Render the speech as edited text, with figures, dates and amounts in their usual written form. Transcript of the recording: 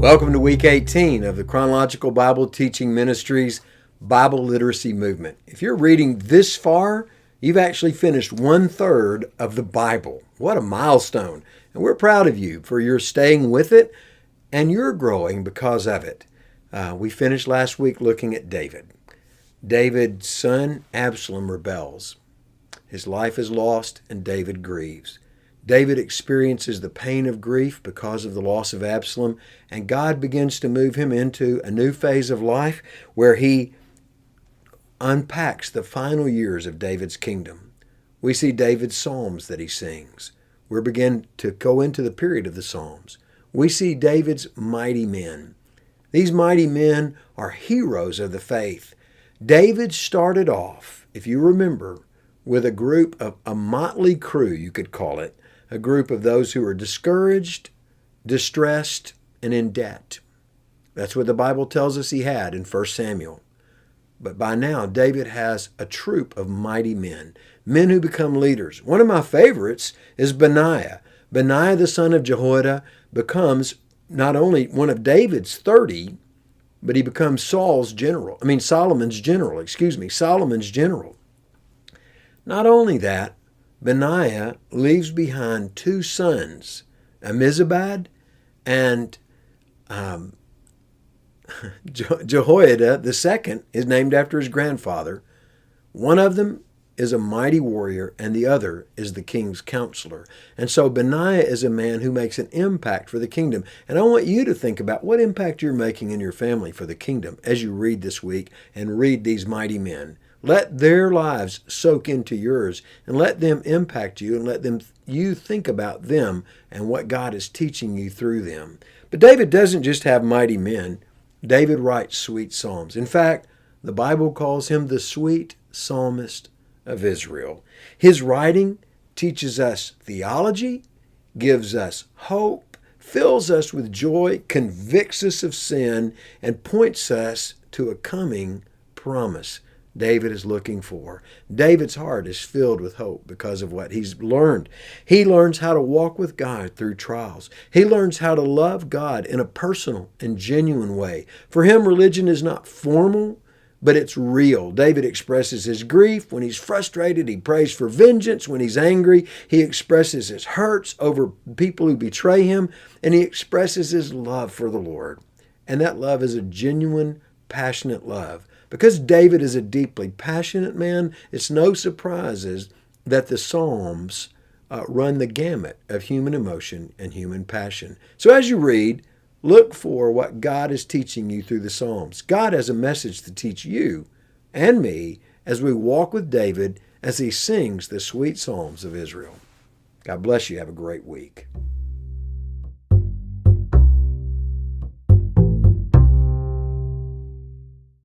Welcome to week 18 of the Chronological Bible Teaching Ministries Bible Literacy Movement. If you're reading this far, you've actually finished 1/3 of the Bible. What a milestone. And we're proud of you for your staying with it, and you're growing because of it. We finished last week looking at David. David's son Absalom rebels. His life is lost, and David grieves. David experiences the pain of grief because of the loss of Absalom, and God begins to move him into a new phase of life where he unpacks the final years of David's kingdom. We see David's psalms that he sings. We begin to go into the period of the psalms. We see David's mighty men. These mighty men are heroes of the faith. David started off, if you remember, with a group of a motley crew, you could call it, a group of those who are discouraged, distressed, and in debt. That's what the Bible tells us he had in 1 Samuel. But by now, David has a troop of mighty men, men who become leaders. One of my favorites is Benaiah. Benaiah, the son of Jehoiada, becomes not only one of David's 30, but he becomes Solomon's general. Solomon's general. Not only that, Benaiah leaves behind two sons, Ammizabad and Jehoiada the second is named after his grandfather. One of them is a mighty warrior, and the other is the king's counselor. And so Benaiah is a man who makes an impact for the kingdom. And I want you to think about what impact you're making in your family for the kingdom as you read this week and read these mighty men. Let their lives soak into yours, and let them impact you, and let you think about them and what God is teaching you through them. But David doesn't just have mighty men. David writes sweet psalms. In fact, the Bible calls him the sweet psalmist of Israel. His writing teaches us theology, gives us hope, fills us with joy, convicts us of sin, and points us to a coming promise David is looking for. David's heart is filled with hope because of what he's learned. He learns how to walk with God through trials. He learns how to love God in a personal and genuine way. For him, religion is not formal, but it's real. David expresses his grief. When he's frustrated, he prays for vengeance. When he's angry, he expresses his hurts over people who betray him, and he expresses his love for the Lord. And that love is a genuine, passionate love. Because David is a deeply passionate man, it's no surprises that the Psalms run the gamut of human emotion and human passion. So as you read, look for what God is teaching you through the Psalms. God has a message to teach you and me as we walk with David as he sings the sweet Psalms of Israel. God bless you. Have a great week.